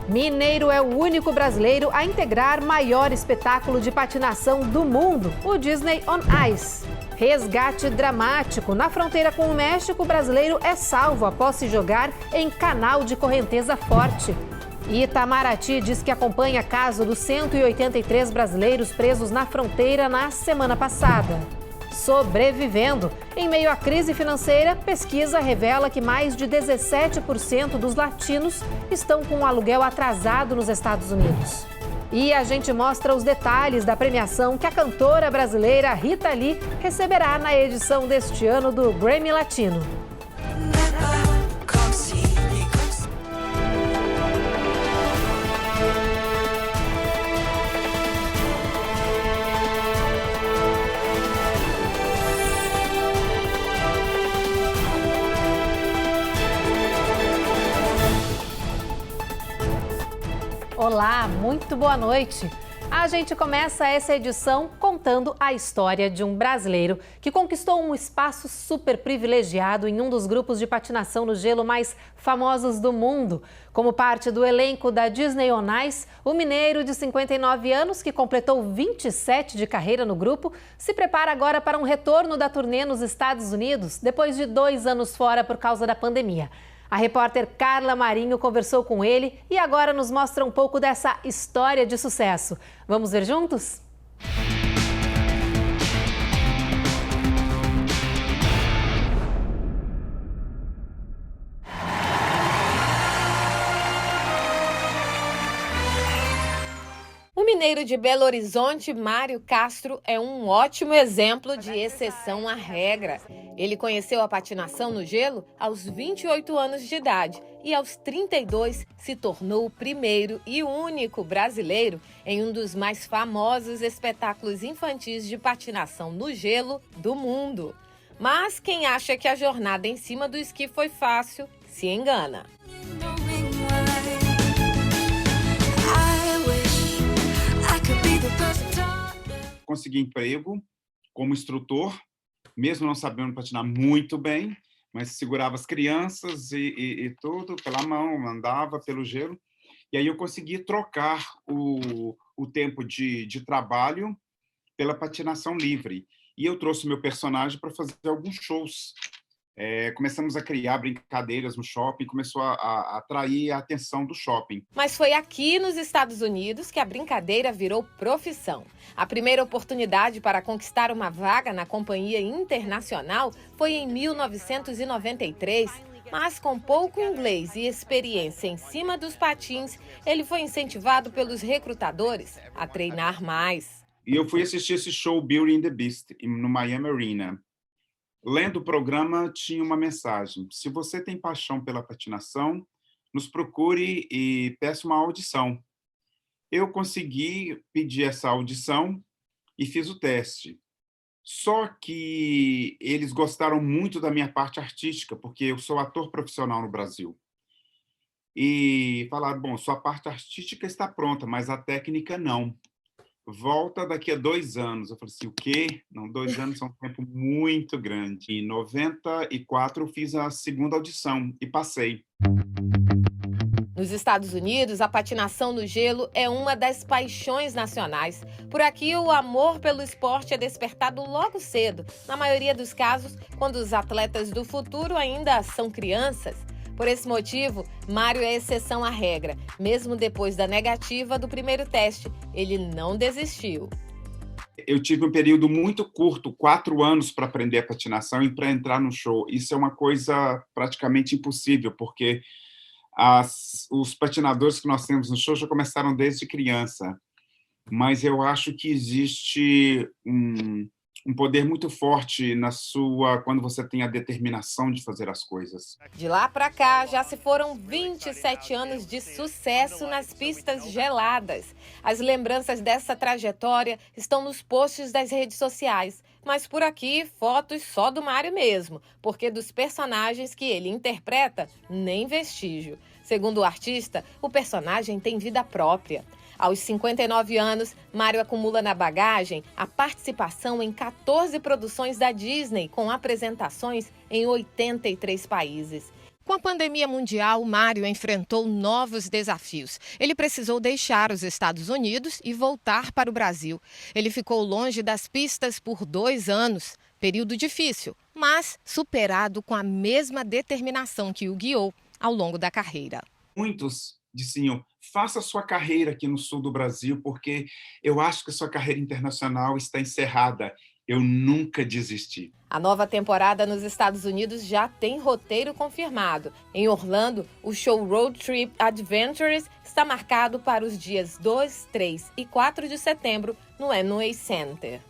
Mineiro é o único brasileiro a integrar maior espetáculo de patinação do mundo, o Disney on Ice. Resgate dramático. Na fronteira com o México, o brasileiro é salvo após se jogar em canal de correnteza forte. Itamaraty diz que acompanha caso dos 183 brasileiros presos na fronteira na semana passada. Sobrevivendo. Em meio à crise financeira, pesquisa revela que mais de 17% dos latinos estão com o aluguel atrasado nos Estados Unidos. E a gente mostra os detalhes da premiação que a cantora brasileira Rita Lee receberá na edição deste ano do Grammy Latino. Olá, muito boa noite. A gente começa essa edição contando a história de um brasileiro que conquistou um espaço super privilegiado em um dos grupos de patinação no gelo mais famosos do mundo. Como parte do elenco da Disney on Ice, o mineiro de 59 anos, que completou 27 de carreira no grupo, se prepara agora para um retorno da turnê nos Estados Unidos, depois de 2 anos fora por causa da pandemia. A repórter Carla Marinho conversou com ele e agora nos mostra um pouco dessa história de sucesso. Vamos ver juntos? O mineiro de Belo Horizonte, Mário Castro, é um ótimo exemplo de exceção à regra. Ele conheceu a patinação no gelo aos 28 anos de idade e aos 32 se tornou o primeiro e único brasileiro em um dos mais famosos espetáculos infantis de patinação no gelo do mundo. Mas quem acha que a jornada em cima do esqui foi fácil, se engana. Consegui emprego como instrutor, mesmo não sabendo patinar muito bem, mas segurava as crianças e tudo pela mão, andava pelo gelo. E aí eu consegui trocar o tempo de trabalho pela patinação livre. E eu trouxe meu personagem para fazer alguns shows. Começamos a criar brincadeiras no shopping, começou a atrair a atenção do shopping. Mas foi aqui nos Estados Unidos que a brincadeira virou profissão. A primeira oportunidade para conquistar uma vaga na companhia internacional foi em 1993, mas com pouco inglês e experiência em cima dos patins, ele foi incentivado pelos recrutadores a treinar mais. E eu fui assistir esse show Beauty and the Beast no Miami Arena. Lendo o programa, tinha uma mensagem: se você tem paixão pela patinação, nos procure e peça uma audição. Eu consegui pedir essa audição e fiz o teste. Só que eles gostaram muito da minha parte artística, porque eu sou ator profissional no Brasil. E falaram: bom, sua parte artística está pronta, mas a técnica não. Volta daqui a 2 anos. Eu falei assim, o quê? Não, 2 anos é um tempo muito grande. Em 94, eu fiz a segunda audição e passei. Nos Estados Unidos, a patinação no gelo é uma das paixões nacionais. Por aqui, o amor pelo esporte é despertado logo cedo, na maioria dos casos, quando os atletas do futuro ainda são crianças. Por esse motivo, Mário é exceção à regra. Mesmo depois da negativa do primeiro teste, ele não desistiu. Eu tive um período muito curto, 4 anos, para aprender a patinação e para entrar no show. Isso é uma coisa praticamente impossível, porque os patinadores que nós temos no show já começaram desde criança. Mas eu acho que existe um poder muito forte quando você tem a determinação de fazer as coisas. De lá para cá, já se foram 27 anos de sucesso nas pistas geladas. As lembranças dessa trajetória estão nos posts das redes sociais. Mas por aqui, fotos só do Mário mesmo, porque dos personagens que ele interpreta, nem vestígio. Segundo o artista, o personagem tem vida própria. Aos 59 anos, Mário acumula na bagagem a participação em 14 produções da Disney, com apresentações em 83 países. Com a pandemia mundial, Mário enfrentou novos desafios. Ele precisou deixar os Estados Unidos e voltar para o Brasil. Ele ficou longe das pistas por 2 anos. Período difícil, mas superado com a mesma determinação que o guiou ao longo da carreira. Muitos diziam, faça sua carreira aqui no sul do Brasil, porque eu acho que sua carreira internacional está encerrada. Eu nunca desisti. A nova temporada nos Estados Unidos já tem roteiro confirmado. Em Orlando, o show Road Trip Adventures está marcado para os dias 2, 3 e 4 de setembro no Amway Center.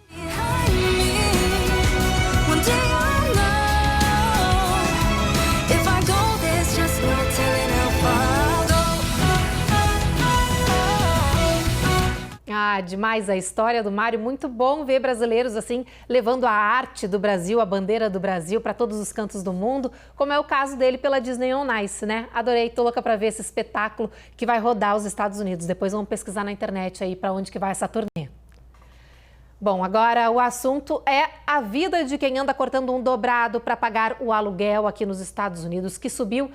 Demais a história do Mário. Muito bom ver brasileiros assim levando a arte do Brasil, a bandeira do Brasil para todos os cantos do mundo, como é o caso dele pela Disney On Ice, né? Adorei, tô louca para ver esse espetáculo que vai rodar os Estados Unidos. Depois vamos pesquisar na internet aí para onde que vai essa turnê. Bom, agora o assunto é a vida de quem anda cortando um dobrado para pagar o aluguel aqui nos Estados Unidos, que subiu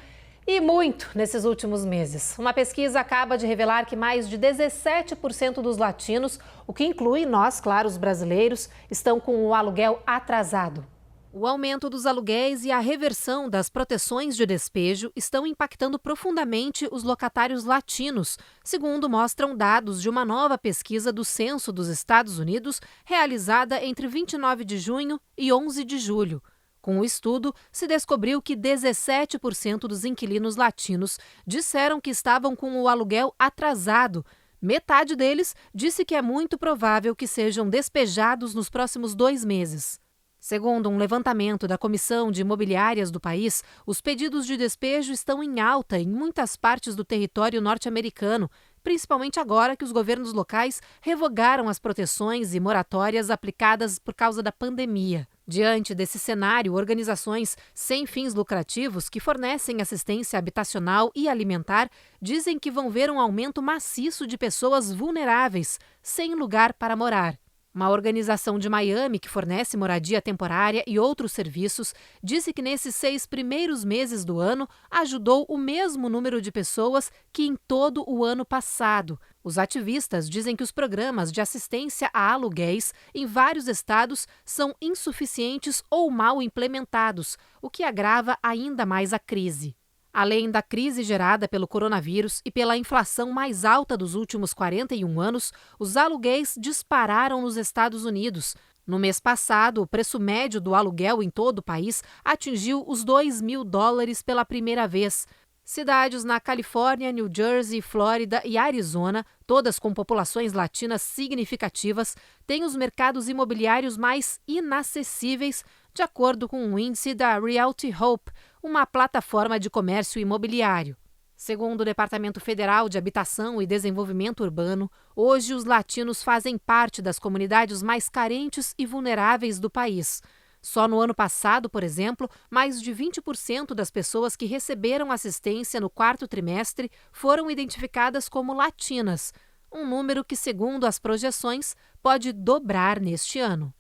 e muito nesses últimos meses. Uma pesquisa acaba de revelar que mais de 17% dos latinos, o que inclui nós, claro, os brasileiros, estão com o aluguel atrasado. O aumento dos aluguéis e a reversão das proteções de despejo estão impactando profundamente os locatários latinos, segundo mostram dados de uma nova pesquisa do Censo dos Estados Unidos, realizada entre 29 de junho e 11 de julho. Com o estudo, se descobriu que 17% dos inquilinos latinos disseram que estavam com o aluguel atrasado. Metade deles disse que é muito provável que sejam despejados nos próximos 2 meses. Segundo um levantamento da Comissão de Imobiliárias do país, os pedidos de despejo estão em alta em muitas partes do território norte-americano, principalmente agora que os governos locais revogaram as proteções e moratórias aplicadas por causa da pandemia. Diante desse cenário, organizações sem fins lucrativos que fornecem assistência habitacional e alimentar dizem que vão ver um aumento maciço de pessoas vulneráveis, sem lugar para morar. Uma organização de Miami que fornece moradia temporária e outros serviços disse que nesses 6 primeiros meses do ano ajudou o mesmo número de pessoas que em todo o ano passado. Os ativistas dizem que os programas de assistência a aluguéis em vários estados são insuficientes ou mal implementados, o que agrava ainda mais a crise. Além da crise gerada pelo coronavírus e pela inflação mais alta dos últimos 41 anos, os aluguéis dispararam nos Estados Unidos. No mês passado, o preço médio do aluguel em todo o país atingiu os $2.000 pela primeira vez. Cidades na Califórnia, New Jersey, Flórida e Arizona, todas com populações latinas significativas, têm os mercados imobiliários mais inacessíveis, de acordo com um índice da Realty Hope, uma plataforma de comércio imobiliário. Segundo o Departamento Federal de Habitação e Desenvolvimento Urbano, hoje os latinos fazem parte das comunidades mais carentes e vulneráveis do país. Só no ano passado, por exemplo, mais de 20% das pessoas que receberam assistência no 4º trimestre foram identificadas como latinas, um número que, segundo as projeções, pode dobrar neste ano.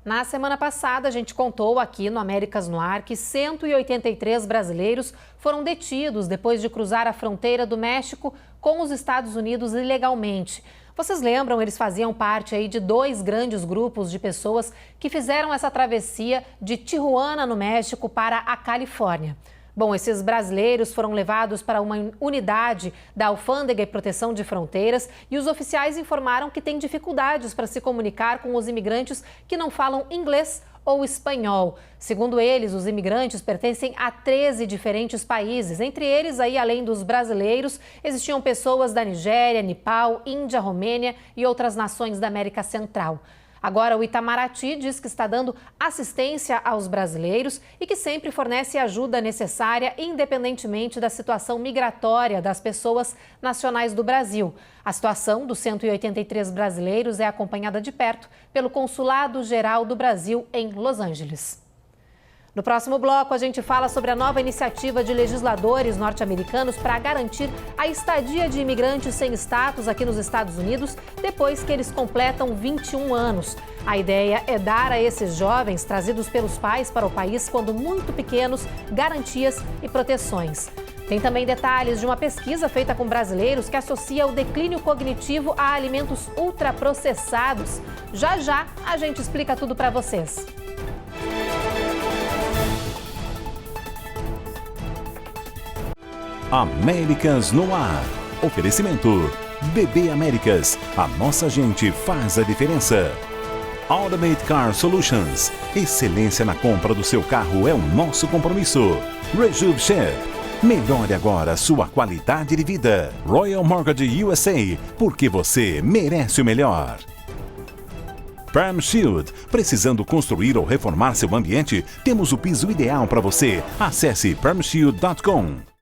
Na semana passada, a gente contou aqui no Américas no Ar que 183 brasileiros foram detidos depois de cruzar a fronteira do México com os Estados Unidos ilegalmente. Vocês lembram, eles faziam parte aí de 2 grandes grupos de pessoas que fizeram essa travessia de Tijuana, no México, para a Califórnia. Bom, esses brasileiros foram levados para uma unidade da Alfândega e Proteção de Fronteiras e os oficiais informaram que têm dificuldades para se comunicar com os imigrantes que não falam inglês ou espanhol. Segundo eles, os imigrantes pertencem a 13 diferentes países. Entre eles, aí, além dos brasileiros, existiam pessoas da Nigéria, Nepal, Índia, Romênia e outras nações da América Central. Agora, o Itamaraty diz que está dando assistência aos brasileiros e que sempre fornece ajuda necessária, independentemente da situação migratória das pessoas nacionais do Brasil. A situação dos 183 brasileiros é acompanhada de perto pelo Consulado Geral do Brasil em Los Angeles. No próximo bloco, a gente fala sobre a nova iniciativa de legisladores norte-americanos para garantir a estadia de imigrantes sem status aqui nos Estados Unidos depois que eles completam 21 anos. A ideia é dar a esses jovens trazidos pelos pais para o país quando muito pequenos garantias e proteções. Tem também detalhes de uma pesquisa feita com brasileiros que associa o declínio cognitivo a alimentos ultraprocessados. Já já a gente explica tudo para vocês. Américas no ar. Oferecimento. BB Américas. A nossa gente faz a diferença. Automate Car Solutions. Excelência na compra do seu carro é o nosso compromisso. Rejuve Chef. Melhore agora sua qualidade de vida. Royal Mortgage USA. Porque você merece o melhor. Perm Shield. Precisando construir ou reformar seu ambiente? Temos o piso ideal para você. Acesse permshield.com.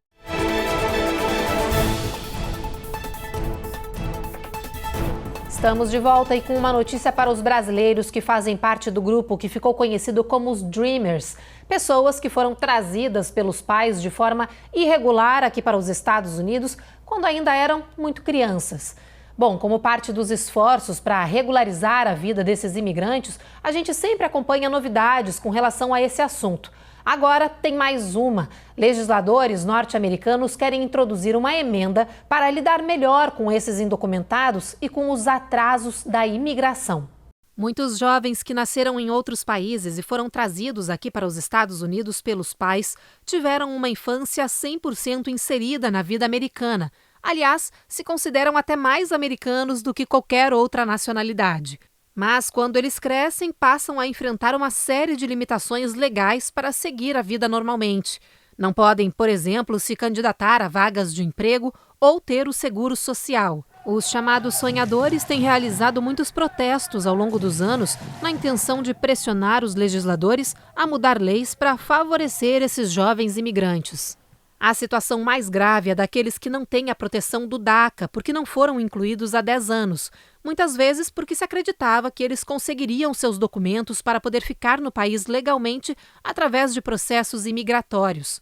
Estamos de volta e com uma notícia para os brasileiros que fazem parte do grupo que ficou conhecido como os Dreamers. Pessoas que foram trazidas pelos pais de forma irregular aqui para os Estados Unidos quando ainda eram muito crianças. Bom, como parte dos esforços para regularizar a vida desses imigrantes, a gente sempre acompanha novidades com relação a esse assunto. Agora tem mais uma. Legisladores norte-americanos querem introduzir uma emenda para lidar melhor com esses indocumentados e com os atrasos da imigração. Muitos jovens que nasceram em outros países e foram trazidos aqui para os Estados Unidos pelos pais tiveram uma infância 100% inserida na vida americana. Aliás, se consideram até mais americanos do que qualquer outra nacionalidade. Mas, quando eles crescem, passam a enfrentar uma série de limitações legais para seguir a vida normalmente. Não podem, por exemplo, se candidatar a vagas de emprego ou ter o seguro social. Os chamados sonhadores têm realizado muitos protestos ao longo dos anos na intenção de pressionar os legisladores a mudar leis para favorecer esses jovens imigrantes. A situação mais grave é daqueles que não têm a proteção do DACA, porque não foram incluídos há 10 anos. Muitas vezes porque se acreditava que eles conseguiriam seus documentos para poder ficar no país legalmente através de processos imigratórios.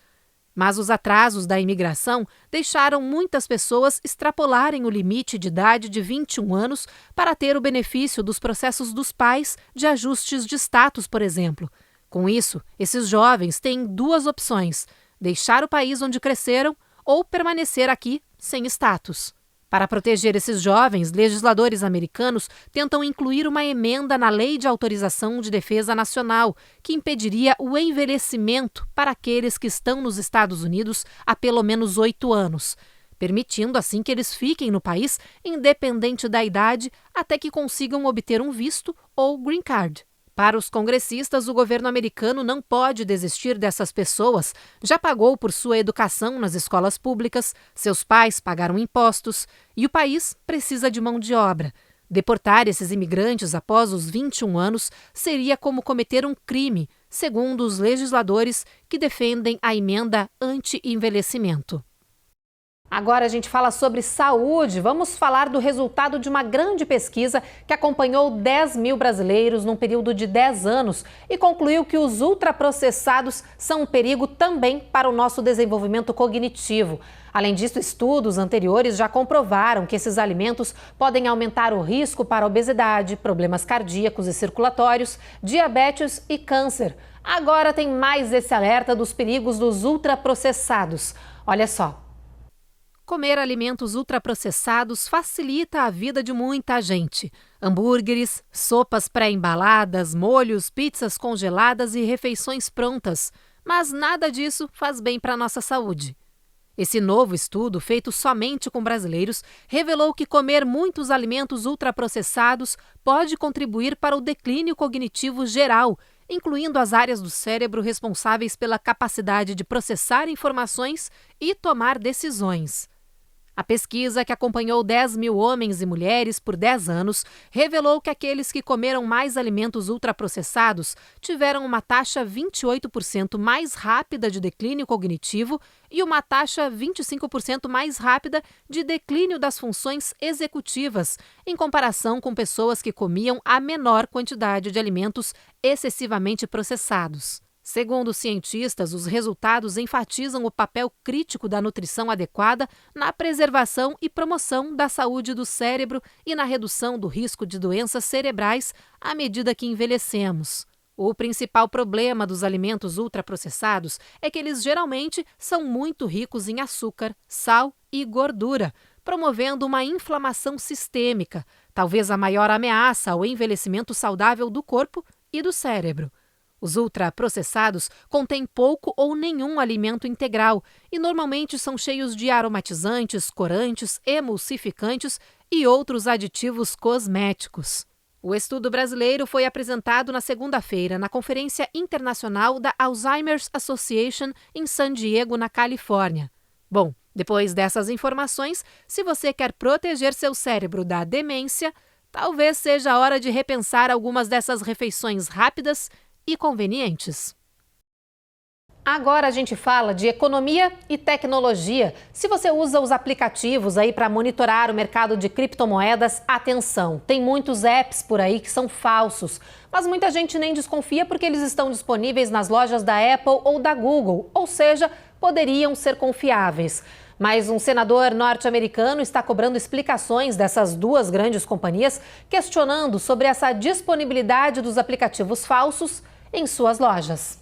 Mas os atrasos da imigração deixaram muitas pessoas extrapolarem o limite de idade de 21 anos para ter o benefício dos processos dos pais de ajustes de status, por exemplo. Com isso, esses jovens têm duas opções: deixar o país onde cresceram ou permanecer aqui sem status. Para proteger esses jovens, legisladores americanos tentam incluir uma emenda na Lei de Autorização de Defesa Nacional, que impediria o envelhecimento para aqueles que estão nos Estados Unidos há pelo menos 8 anos, permitindo assim que eles fiquem no país, independente da idade, até que consigam obter um visto ou green card. Para os congressistas, o governo americano não pode desistir dessas pessoas. Já pagou por sua educação nas escolas públicas, seus pais pagaram impostos e o país precisa de mão de obra. Deportar esses imigrantes após os 21 anos seria como cometer um crime, segundo os legisladores que defendem a emenda anti-envelhecimento. Agora a gente fala sobre saúde. Vamos falar do resultado de uma grande pesquisa que acompanhou 10 mil brasileiros num período de 10 anos e concluiu que os ultraprocessados são um perigo também para o nosso desenvolvimento cognitivo. Além disso, estudos anteriores já comprovaram que esses alimentos podem aumentar o risco para obesidade, problemas cardíacos e circulatórios, diabetes e câncer. Agora tem mais esse alerta dos perigos dos ultraprocessados. Olha só. Comer alimentos ultraprocessados facilita a vida de muita gente. Hambúrgueres, sopas pré-embaladas, molhos, pizzas congeladas e refeições prontas. Mas nada disso faz bem para a nossa saúde. Esse novo estudo, feito somente com brasileiros, revelou que comer muitos alimentos ultraprocessados pode contribuir para o declínio cognitivo geral, incluindo as áreas do cérebro responsáveis pela capacidade de processar informações e tomar decisões. A pesquisa, que acompanhou 10 mil homens e mulheres por 10 anos, revelou que aqueles que comeram mais alimentos ultraprocessados tiveram uma taxa 28% mais rápida de declínio cognitivo e uma taxa 25% mais rápida de declínio das funções executivas, em comparação com pessoas que comiam a menor quantidade de alimentos excessivamente processados. Segundo os cientistas, os resultados enfatizam o papel crítico da nutrição adequada na preservação e promoção da saúde do cérebro e na redução do risco de doenças cerebrais à medida que envelhecemos. O principal problema dos alimentos ultraprocessados é que eles geralmente são muito ricos em açúcar, sal e gordura, promovendo uma inflamação sistêmica, talvez a maior ameaça ao envelhecimento saudável do corpo e do cérebro. Os ultraprocessados contêm pouco ou nenhum alimento integral e normalmente são cheios de aromatizantes, corantes, emulsificantes e outros aditivos cosméticos. O estudo brasileiro foi apresentado na segunda-feira na Conferência Internacional da Alzheimer's Association em San Diego, na Califórnia. Bom, depois dessas informações, se você quer proteger seu cérebro da demência, talvez seja a hora de repensar algumas dessas refeições rápidas e convenientes. Agora a gente fala de economia e tecnologia. Se você usa os aplicativos aí para monitorar o mercado de criptomoedas, atenção, tem muitos apps por aí que são falsos, mas muita gente nem desconfia porque eles estão disponíveis nas lojas da Apple ou da Google, ou seja, poderiam ser confiáveis. Mas um senador norte-americano está cobrando explicações dessas duas grandes companhias, questionando sobre essa disponibilidade dos aplicativos falsos em suas lojas.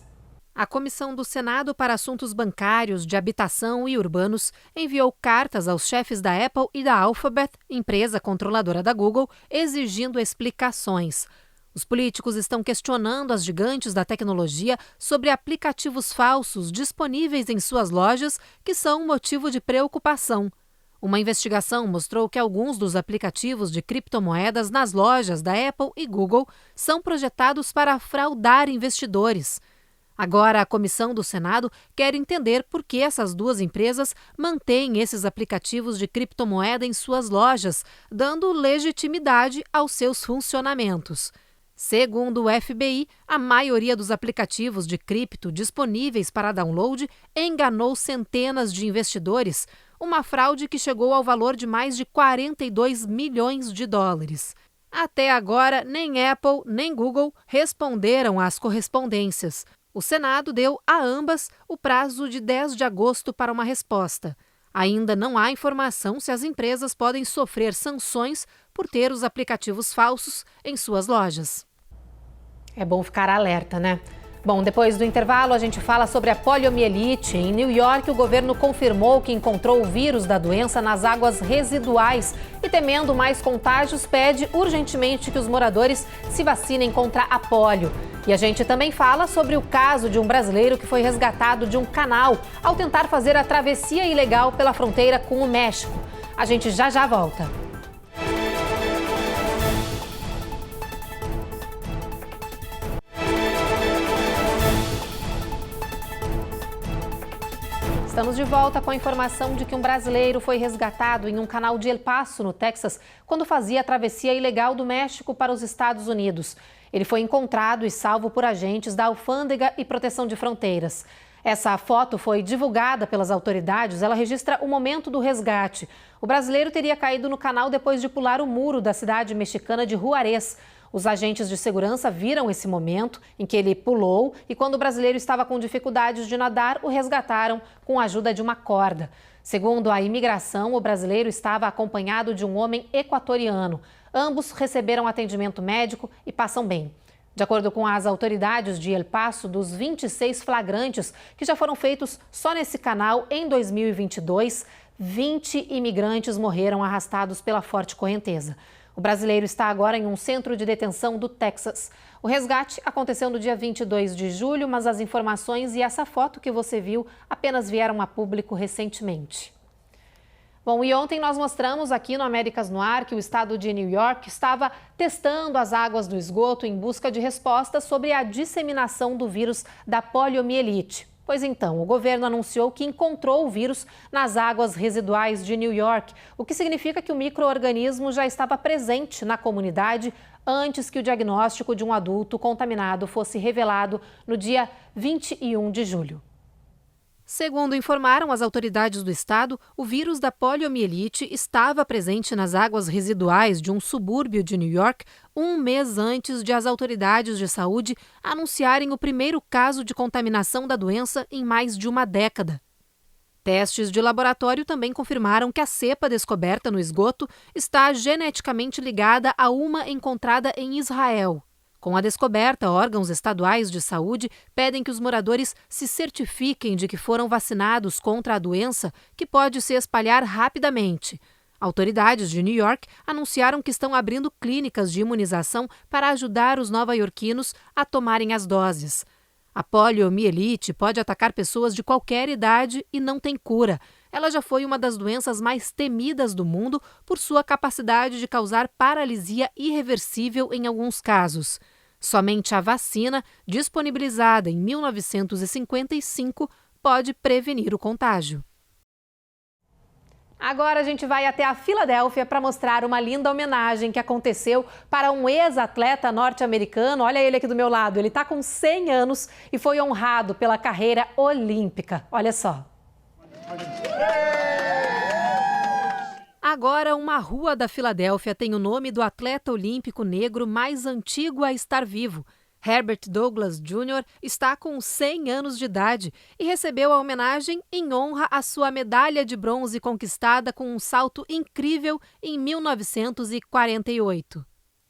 A Comissão do Senado para Assuntos Bancários, de Habitação e Urbanos enviou cartas aos chefes da Apple e da Alphabet, empresa controladora da Google, exigindo explicações. Os políticos estão questionando as gigantes da tecnologia sobre aplicativos falsos disponíveis em suas lojas que são motivo de preocupação. Uma investigação mostrou que alguns dos aplicativos de criptomoedas nas lojas da Apple e Google são projetados para fraudar investidores. Agora, a Comissão do Senado quer entender por que essas duas empresas mantêm esses aplicativos de criptomoeda em suas lojas, dando legitimidade aos seus funcionamentos. Segundo o FBI, a maioria dos aplicativos de cripto disponíveis para download enganou centenas de investidores, uma fraude que chegou ao valor de mais de 42 milhões de dólares. Até agora, nem Apple nem Google responderam às correspondências. O Senado deu a ambas o prazo de 10 de agosto para uma resposta. Ainda não há informação se as empresas podem sofrer sanções por ter os aplicativos falsos em suas lojas. É bom ficar alerta, né? Bom, depois do intervalo a gente fala sobre a poliomielite. Em New York, o governo confirmou que encontrou o vírus da doença nas águas residuais e, temendo mais contágios, pede urgentemente que os moradores se vacinem contra a polio. E a gente também fala sobre o caso de um brasileiro que foi resgatado de um canal ao tentar fazer a travessia ilegal pela fronteira com o México. A gente já volta. Estamos de volta com a informação de que um brasileiro foi resgatado em um canal de El Paso, no Texas, quando fazia a travessia ilegal do México para os Estados Unidos. Ele foi encontrado e salvo por agentes da Alfândega e Proteção de Fronteiras. Essa foto foi divulgada pelas autoridades. Ela registra o momento do resgate. O brasileiro teria caído no canal depois de pular o muro da cidade mexicana de Juárez. Os agentes de segurança viram esse momento em que ele pulou e, quando o brasileiro estava com dificuldades de nadar, o resgataram com a ajuda de uma corda. Segundo a imigração, o brasileiro estava acompanhado de um homem equatoriano. Ambos receberam atendimento médico e passam bem. De acordo com as autoridades de El Paso, dos 26 flagrantes que já foram feitos só nesse canal em 2022, 20 imigrantes morreram arrastados pela forte correnteza. O brasileiro está agora em um centro de detenção do Texas. O resgate aconteceu no dia 22 de julho, mas as informações e essa foto que você viu apenas vieram a público recentemente. Bom, e ontem nós mostramos aqui no Américas no Ar que o estado de New York estava testando as águas do esgoto em busca de respostas sobre a disseminação do vírus da poliomielite. Pois então, o governo anunciou que encontrou o vírus nas águas residuais de New York, o que significa que o micro-organismo já estava presente na comunidade antes que o diagnóstico de um adulto contaminado fosse revelado no dia 21 de julho. Segundo informaram as autoridades do estado, o vírus da poliomielite estava presente nas águas residuais de um subúrbio de New York um mês antes de as autoridades de saúde anunciarem o primeiro caso de contaminação da doença em mais de uma década. Testes de laboratório também confirmaram que a cepa descoberta no esgoto está geneticamente ligada a uma encontrada em Israel. Com a descoberta, órgãos estaduais de saúde pedem que os moradores se certifiquem de que foram vacinados contra a doença, que pode se espalhar rapidamente. Autoridades de New York anunciaram que estão abrindo clínicas de imunização para ajudar os nova-iorquinos a tomarem as doses. A poliomielite pode atacar pessoas de qualquer idade e não tem cura. Ela já foi uma das doenças mais temidas do mundo por sua capacidade de causar paralisia irreversível em alguns casos. Somente a vacina, disponibilizada em 1955, pode prevenir o contágio. Agora a gente vai até a Filadélfia para mostrar uma linda homenagem que aconteceu para um ex-atleta norte-americano. Olha ele aqui do meu lado, ele está com 100 anos e foi honrado pela carreira olímpica. Olha só. Agora, uma rua da Filadélfia tem o nome do atleta olímpico negro mais antigo a estar vivo. Herbert Douglas Jr. está com 100 anos de idade e recebeu a homenagem em honra à sua medalha de bronze conquistada com um salto incrível em 1948.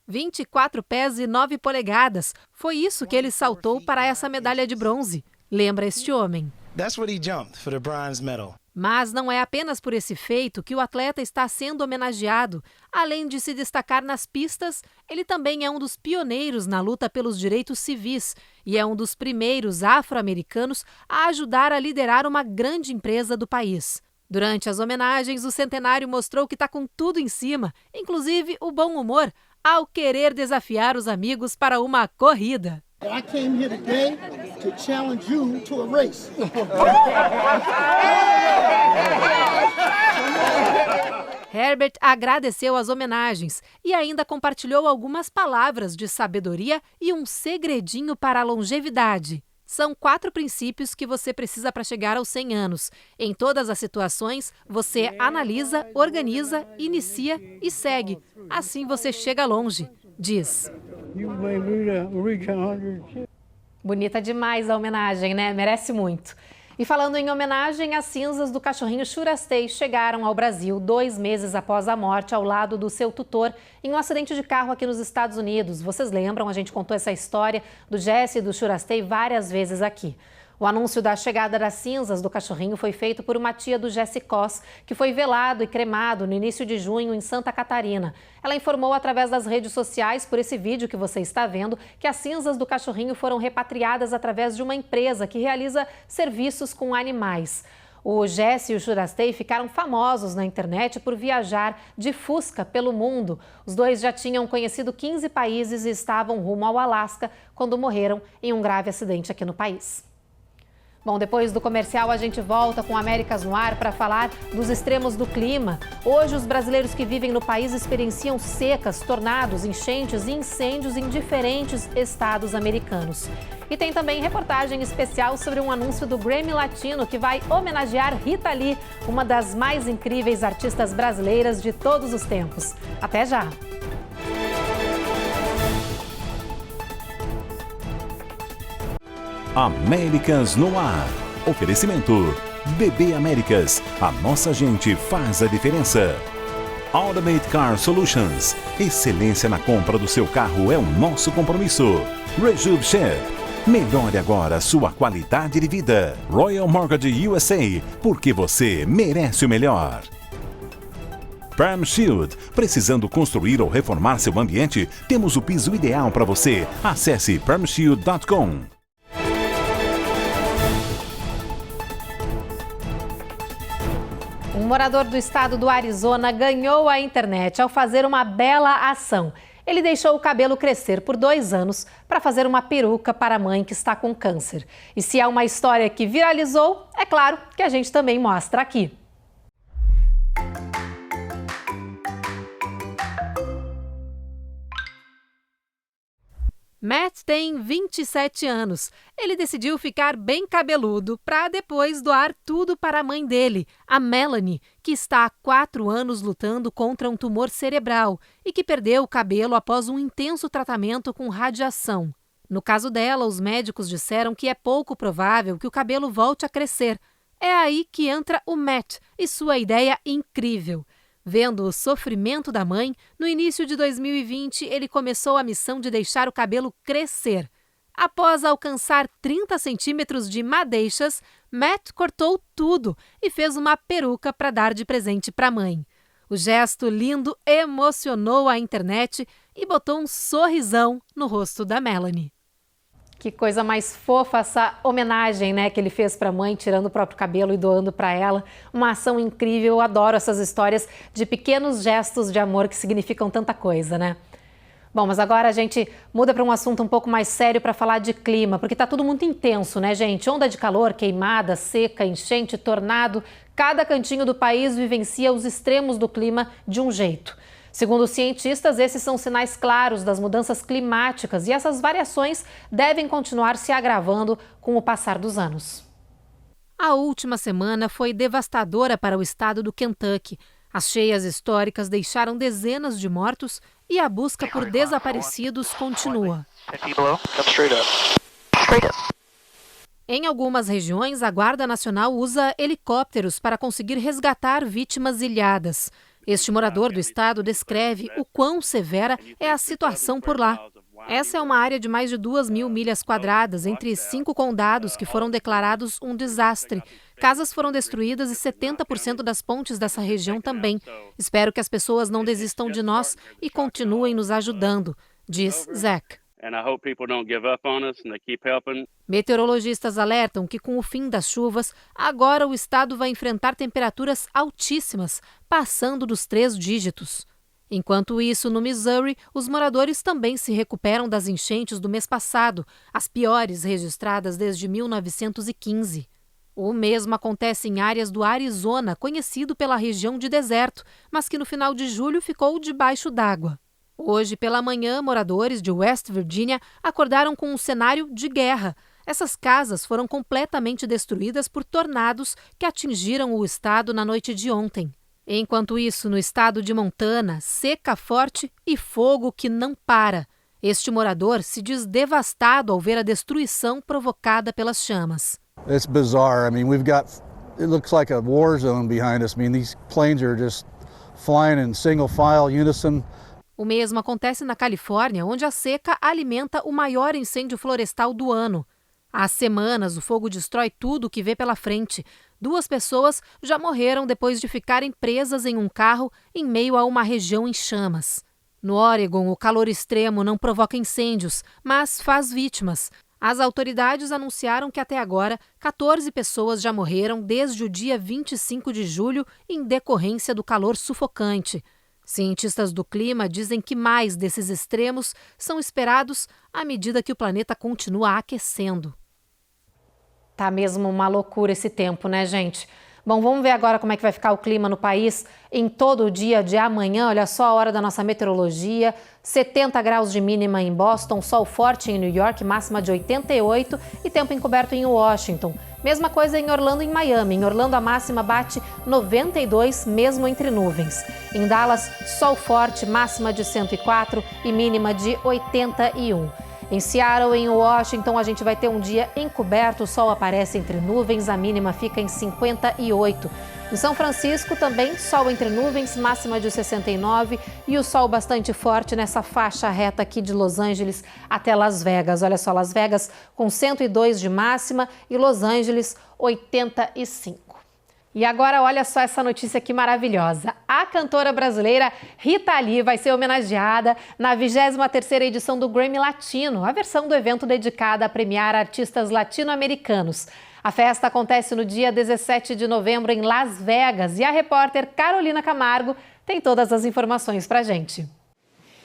24 pés e 9 polegadas. Foi isso que ele saltou para essa medalha de bronze. Lembra este homem. That's what he jumped for the bronze medal. Mas não é apenas por esse feito que o atleta está sendo homenageado. Além de se destacar nas pistas, ele também é um dos pioneiros na luta pelos direitos civis e é um dos primeiros afro-americanos a ajudar a liderar uma grande empresa do país. Durante as homenagens, o centenário mostrou que está com tudo em cima, inclusive o bom humor, ao querer desafiar os amigos para uma corrida. I came here today to challenge you to a race. Herbert agradeceu as homenagens e ainda compartilhou algumas palavras de sabedoria e um segredinho para a longevidade. São 4 princípios que você precisa para chegar aos 100 anos. Em todas as situações, você analisa, organiza, inicia e segue. Assim você chega longe, diz. Bonita demais a homenagem, né? Merece muito. E falando em homenagem, as cinzas do cachorrinho Shurastei chegaram ao Brasil 2 meses após a morte ao lado do seu tutor em um acidente de carro aqui nos Estados Unidos. Vocês lembram? A gente contou essa história do Jesse e do Shurastei várias vezes aqui. O anúncio da chegada das cinzas do cachorrinho foi feito por uma tia do Jesse Cos, que foi velado e cremado no início de junho em Santa Catarina. Ela informou através das redes sociais, por esse vídeo que você está vendo, que as cinzas do cachorrinho foram repatriadas através de uma empresa que realiza serviços com animais. O Jesse e o Shurastei ficaram famosos na internet por viajar de Fusca pelo mundo. Os dois já tinham conhecido 15 países e estavam rumo ao Alasca quando morreram em um grave acidente aqui no país. Bom, depois do comercial, a gente volta com Américas no Ar para falar dos extremos do clima. Hoje, os brasileiros que vivem no país experienciam secas, tornados, enchentes e incêndios em diferentes estados americanos. E tem também reportagem especial sobre um anúncio do Grammy Latino que vai homenagear Rita Lee, uma das mais incríveis artistas brasileiras de todos os tempos. Até já! Américas no Ar. Oferecimento. BB Américas. A nossa gente faz a diferença. Automate Car Solutions. Excelência na compra do seu carro é o nosso compromisso. Rejuve Chef. Melhore agora sua qualidade de vida. Royal Mortgage USA. Porque você merece o melhor. Perm Shield. Precisando construir ou reformar seu ambiente? Temos o piso ideal para você. Acesse permshield.com. Um morador do estado do Arizona ganhou a internet ao fazer uma bela ação. Ele deixou o cabelo crescer por 2 anos para fazer uma peruca para a mãe que está com câncer. E se é uma história que viralizou, é claro que a gente também mostra aqui. Matt tem 27 anos. Ele decidiu ficar bem cabeludo para depois doar tudo para a mãe dele, a Melanie, que está há 4 anos lutando contra um tumor cerebral e que perdeu o cabelo após um intenso tratamento com radiação. No caso dela, os médicos disseram que é pouco provável que o cabelo volte a crescer. É aí que entra o Matt e sua ideia incrível. Vendo o sofrimento da mãe, no início de 2020, ele começou a missão de deixar o cabelo crescer. Após alcançar 30 centímetros de madeixas, Matt cortou tudo e fez uma peruca para dar de presente para a mãe. O gesto lindo emocionou a internet e botou um sorrisão no rosto da Melanie. Que coisa mais fofa essa homenagem, né, que ele fez para a mãe, tirando o próprio cabelo e doando para ela. Uma ação incrível, eu adoro essas histórias de pequenos gestos de amor que significam tanta coisa, né? Bom, mas agora a gente muda para um assunto um pouco mais sério para falar de clima, porque tá tudo muito intenso, né, gente? Onda de calor, queimada, seca, enchente, tornado. Cada cantinho do país vivencia os extremos do clima de um jeito. Segundo os cientistas, esses são sinais claros das mudanças climáticas e essas variações devem continuar se agravando com o passar dos anos. A última semana foi devastadora para o estado do Kentucky. As cheias históricas deixaram dezenas de mortos e a busca por desaparecidos continua. Em algumas regiões, a Guarda Nacional usa helicópteros para conseguir resgatar vítimas ilhadas. Este morador do estado descreve o quão severa é a situação por lá. Essa é uma área de mais de 2.000 milhas quadradas, entre 5 condados que foram declarados um desastre. Casas foram destruídas e 70% das pontes dessa região também. Espero que as pessoas não desistam de nós e continuem nos ajudando, diz Zach. Meteorologistas alertam que com o fim das chuvas, agora o estado vai enfrentar temperaturas altíssimas, passando dos 3 dígitos. Enquanto isso, no Missouri, os moradores também se recuperam das enchentes do mês passado, as piores registradas desde 1915. O mesmo acontece em áreas do Arizona, conhecido pela região de deserto, mas que no final de julho ficou debaixo d'água. Hoje pela manhã, moradores de West Virginia acordaram com um cenário de guerra. Essas casas foram completamente destruídas por tornados que atingiram o estado na noite de ontem. Enquanto isso, no estado de Montana, seca forte e fogo que não para. Este morador se diz devastado ao ver a destruição provocada pelas chamas. It's bizarre. I mean, it looks like a war zone behind us. I mean, these planes are just flying in single file unison. O mesmo acontece na Califórnia, onde a seca alimenta o maior incêndio florestal do ano. Há semanas, o fogo destrói tudo o que vê pela frente. 2 pessoas já morreram depois de ficarem presas em um carro em meio a uma região em chamas. No Oregon, o calor extremo não provoca incêndios, mas faz vítimas. As autoridades anunciaram que até agora 14 pessoas já morreram desde o dia 25 de julho em decorrência do calor sufocante. Cientistas do clima dizem que mais desses extremos são esperados à medida que o planeta continua aquecendo. Tá mesmo uma loucura esse tempo, né, gente? Bom, vamos ver agora como é que vai ficar o clima no país em todo o dia de amanhã. Olha só a hora da nossa meteorologia. 70 graus de mínima em Boston, sol forte em New York, máxima de 88 e tempo encoberto em Washington. Mesma coisa em Orlando e em Miami. Em Orlando a máxima bate 92, mesmo entre nuvens. Em Dallas, sol forte, máxima de 104 e mínima de 81. Em Seattle e em Washington, a gente vai ter um dia encoberto, o sol aparece entre nuvens, a mínima fica em 58. Em São Francisco, também sol entre nuvens, máxima de 69 e o sol bastante forte nessa faixa reta aqui de Los Angeles até Las Vegas. Olha só, Las Vegas com 102 de máxima e Los Angeles 85. E agora olha só essa notícia aqui maravilhosa. A cantora brasileira Rita Lee vai ser homenageada na 23ª edição do Grammy Latino, a versão do evento dedicada a premiar artistas latino-americanos. A festa acontece no dia 17 de novembro em Las Vegas e a repórter Carolina Camargo tem todas as informações pra gente.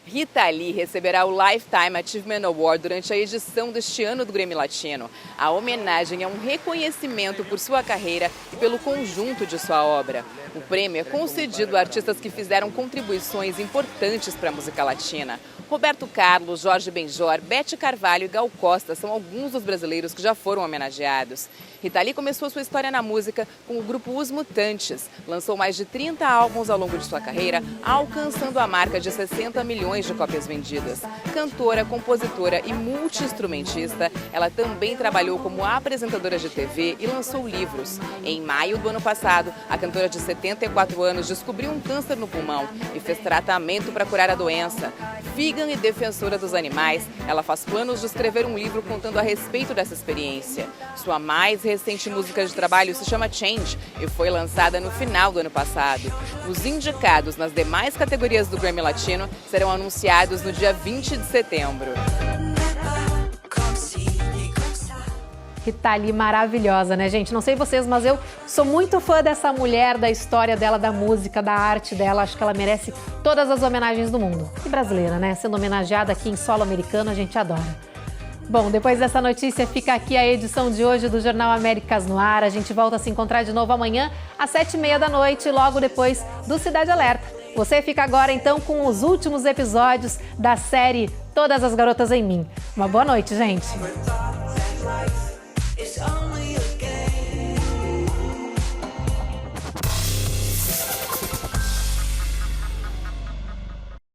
Rita Lee receberá o Lifetime Achievement Award durante a edição deste ano do Grammy Latino. A homenagem é um reconhecimento por sua carreira e pelo conjunto de sua obra. O prêmio é concedido a artistas que fizeram contribuições importantes para a música latina. Roberto Carlos, Jorge Benjor, Bete Carvalho e Gal Costa são alguns dos brasileiros que já foram homenageados. Rita Lee começou sua história na música com o grupo Os Mutantes. Lançou mais de 30 álbuns ao longo de sua carreira, alcançando a marca de 60 milhões de cópias vendidas. Cantora, compositora e multi-instrumentista, ela também trabalhou como apresentadora de TV e lançou livros. Em maio do ano passado, a cantora de 74 anos descobriu um câncer no pulmão e fez tratamento para curar a doença. Vegan e defensora dos animais, ela faz planos de escrever um livro contando a respeito dessa experiência. Sua mais recente música de trabalho se chama Change e foi lançada no final do ano passado. Os indicados nas demais categorias do Grammy Latino serão anunciados no dia 20 de setembro. Rita Lee maravilhosa, né, gente? Não sei vocês, mas eu sou muito fã dessa mulher, da história dela, da música, da arte dela. Acho que ela merece todas as homenagens do mundo. E brasileira, né? Sendo homenageada aqui em solo americano, a gente adora. Bom, depois dessa notícia, fica aqui a edição de hoje do Jornal Américas no ar. A gente volta a se encontrar de novo amanhã, às 7h30 da noite, logo depois do Cidade Alerta. Você fica agora, então, com os últimos episódios da série Todas as Garotas em Mim. Uma boa noite, gente!